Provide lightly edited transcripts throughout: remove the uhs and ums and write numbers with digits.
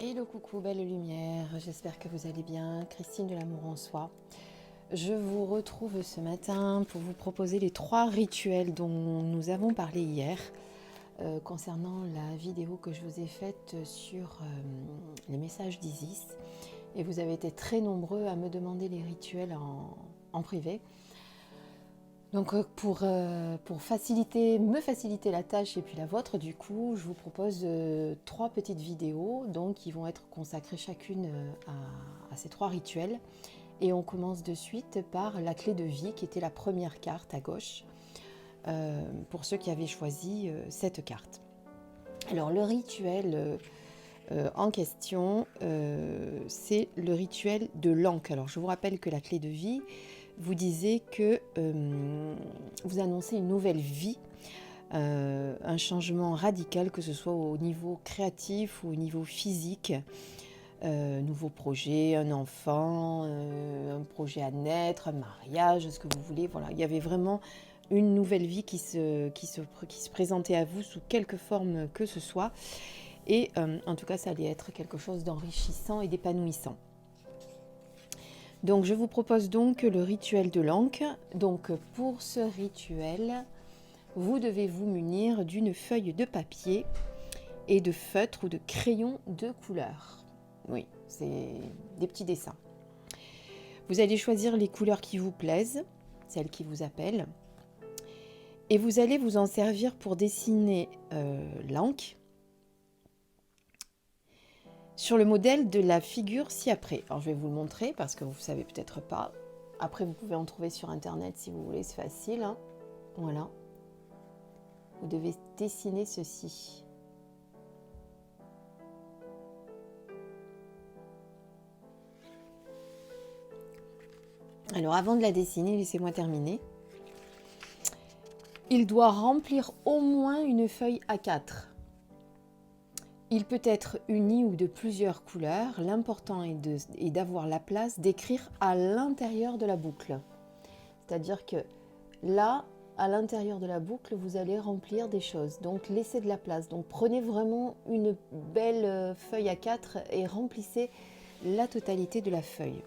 Hello, coucou, belle lumière, j'espère que vous allez bien. Christine de l'amour en soi. Je vous retrouve ce matin pour vous proposer les 3 rituels dont nous avons parlé hier concernant la vidéo que je vous ai faite sur les messages d'Isis. Et vous avez été très nombreux à me demander les rituels en privé. Donc pour me faciliter la tâche et puis la vôtre, du coup, je vous propose 3 petites vidéos donc, qui vont être consacrées chacune à ces 3 rituels. Et on commence de suite par la clé de vie qui était la première carte à gauche pour ceux qui avaient choisi cette carte. Alors le rituel en question, c'est le rituel de l'Ankh. Alors je vous rappelle que la clé de vie vous disait que vous annoncez une nouvelle vie, un changement radical, que ce soit au niveau créatif ou au niveau physique. Nouveau projet, un enfant, un projet à naître, un mariage, ce que vous voulez. Voilà, il y avait vraiment une nouvelle vie qui se présentait à vous sous quelque forme que ce soit. Et en tout cas, ça allait être quelque chose d'enrichissant et d'épanouissant. Donc, je vous propose donc le rituel de l'Ankh. Donc, pour ce rituel, vous devez vous munir d'une feuille de papier et de feutre ou de crayon de couleur. Oui, c'est des petits dessins. Vous allez choisir les couleurs qui vous plaisent, celles qui vous appellent. Et vous allez vous en servir pour dessiner l'Ankh sur le modèle de la figure ci-après. Alors je vais vous le montrer parce que vous ne savez peut-être pas. Après, vous pouvez en trouver sur internet si vous voulez, c'est facile. Hein. Voilà. Vous devez dessiner ceci. Alors avant de la dessiner, laissez-moi terminer. Il doit remplir au moins une feuille A4. Il peut être uni ou de plusieurs couleurs. L'important est d'avoir la place d'écrire à l'intérieur de la boucle. C'est-à-dire que là, à l'intérieur de la boucle, vous allez remplir des choses. Donc laissez de la place. Donc prenez vraiment une belle feuille A4 et remplissez la totalité de la feuille.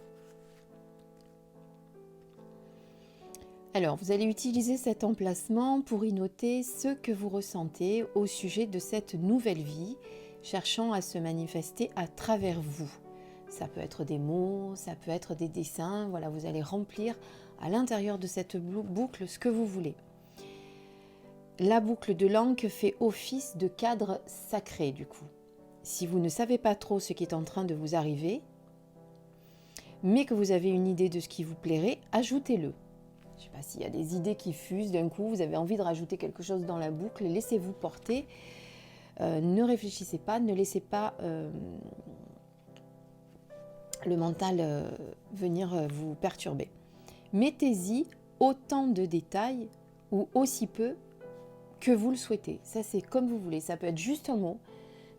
Alors, vous allez utiliser cet emplacement pour y noter ce que vous ressentez au sujet de cette nouvelle vie, cherchant à se manifester à travers vous. Ça peut être des mots, ça peut être des dessins. Voilà, vous allez remplir à l'intérieur de cette boucle ce que vous voulez. La boucle de l'Ankh fait office de cadre sacré du coup. Si vous ne savez pas trop ce qui est en train de vous arriver, mais que vous avez une idée de ce qui vous plairait, ajoutez-le. Je ne sais pas s'il y a des idées qui fusent d'un coup, vous avez envie de rajouter quelque chose dans la boucle, laissez-vous porter. Ne réfléchissez pas, ne laissez pas le mental venir vous perturber. Mettez-y autant de détails ou aussi peu que vous le souhaitez. Ça, c'est comme vous voulez. Ça peut être juste un mot,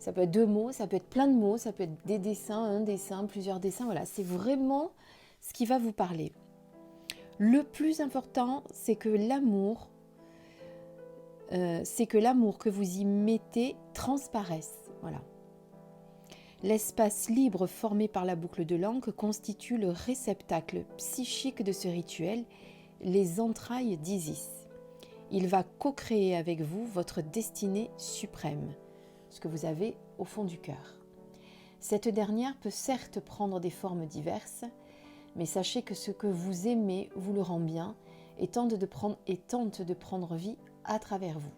ça peut être 2 mots, ça peut être plein de mots, ça peut être des dessins, un dessin, plusieurs dessins. Voilà, c'est vraiment ce qui va vous parler. Le plus important, c'est que l'amour que vous y mettez transparaisse. Voilà. L'espace libre formé par la boucle de l'Ankh constitue le réceptacle psychique de ce rituel, les entrailles d'Isis. Il va co-créer avec vous votre destinée suprême, ce que vous avez au fond du cœur. Cette dernière peut certes prendre des formes diverses, mais sachez que ce que vous aimez vous le rend bien et tente de prendre vie à travers vous.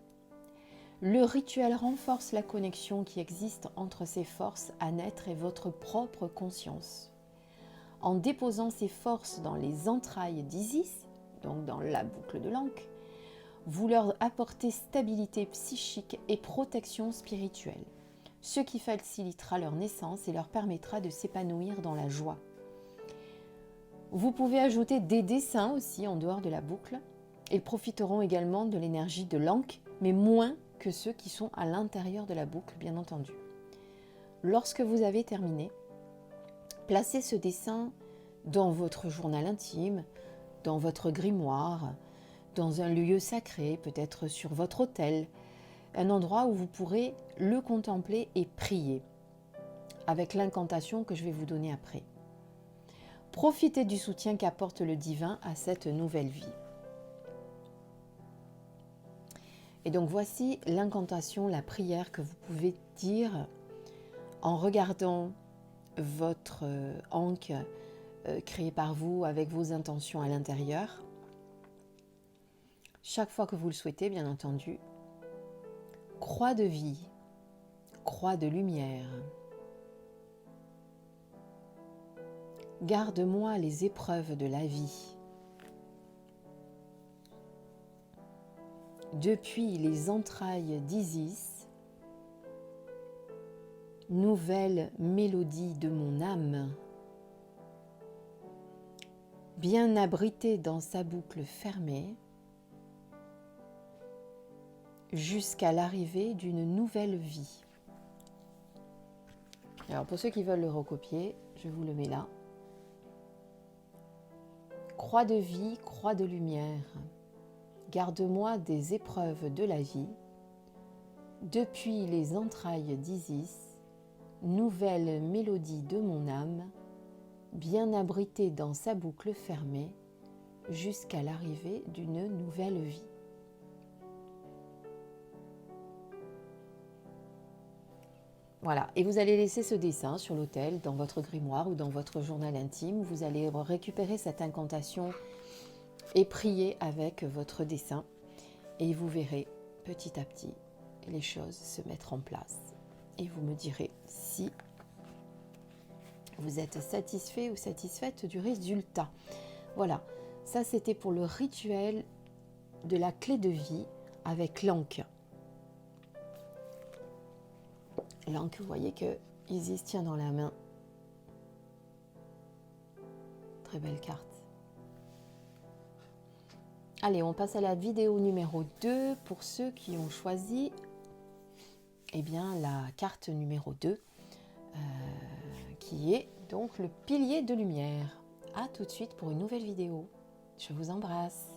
Le rituel renforce la connexion qui existe entre ces forces à naître et votre propre conscience. En déposant ces forces dans les entrailles d'Isis, donc dans la boucle de l'Ankh, vous leur apportez stabilité psychique et protection spirituelle, ce qui facilitera leur naissance et leur permettra de s'épanouir dans la joie. Vous pouvez ajouter des dessins aussi en dehors de la boucle. Ils profiteront également de l'énergie de l'Ankh, mais moins que ceux qui sont à l'intérieur de la boucle, bien entendu. Lorsque vous avez terminé, placez ce dessin dans votre journal intime, dans votre grimoire, dans un lieu sacré, peut-être sur votre autel, un endroit où vous pourrez le contempler et prier. avec l'incantation que je vais vous donner après. Profitez du soutien qu'apporte le divin à cette nouvelle vie. Et donc voici l'incantation, la prière que vous pouvez dire en regardant votre anque créé par vous avec vos intentions à l'intérieur. Chaque fois que vous le souhaitez, bien entendu. Croix de vie, croix de lumière. Garde-moi les épreuves de la vie. Depuis les entrailles d'Isis, nouvelle mélodie de mon âme, bien abritée dans sa boucle fermée, jusqu'à l'arrivée d'une nouvelle vie. Alors pour ceux qui veulent le recopier, je vous le mets là. Croix de vie, croix de lumière, garde-moi des épreuves de la vie. Depuis les entrailles d'Isis, nouvelle mélodie de mon âme, bien abritée dans sa boucle fermée, jusqu'à l'arrivée d'une nouvelle vie. Voilà, et vous allez laisser ce dessin sur l'autel, dans votre grimoire ou dans votre journal intime. Vous allez récupérer cette incantation et prier avec votre dessin. Et vous verrez petit à petit les choses se mettre en place. Et vous me direz si vous êtes satisfait ou satisfaite du résultat. Voilà, ça c'était pour le rituel de la clé de vie avec l'anque. L'anque, vous voyez que Isis tient dans la main. Très belle carte. Allez, on passe à la vidéo numéro 2 pour ceux qui ont choisi la carte numéro 2 qui est donc le pilier de lumière. À tout de suite pour une nouvelle vidéo. Je vous embrasse.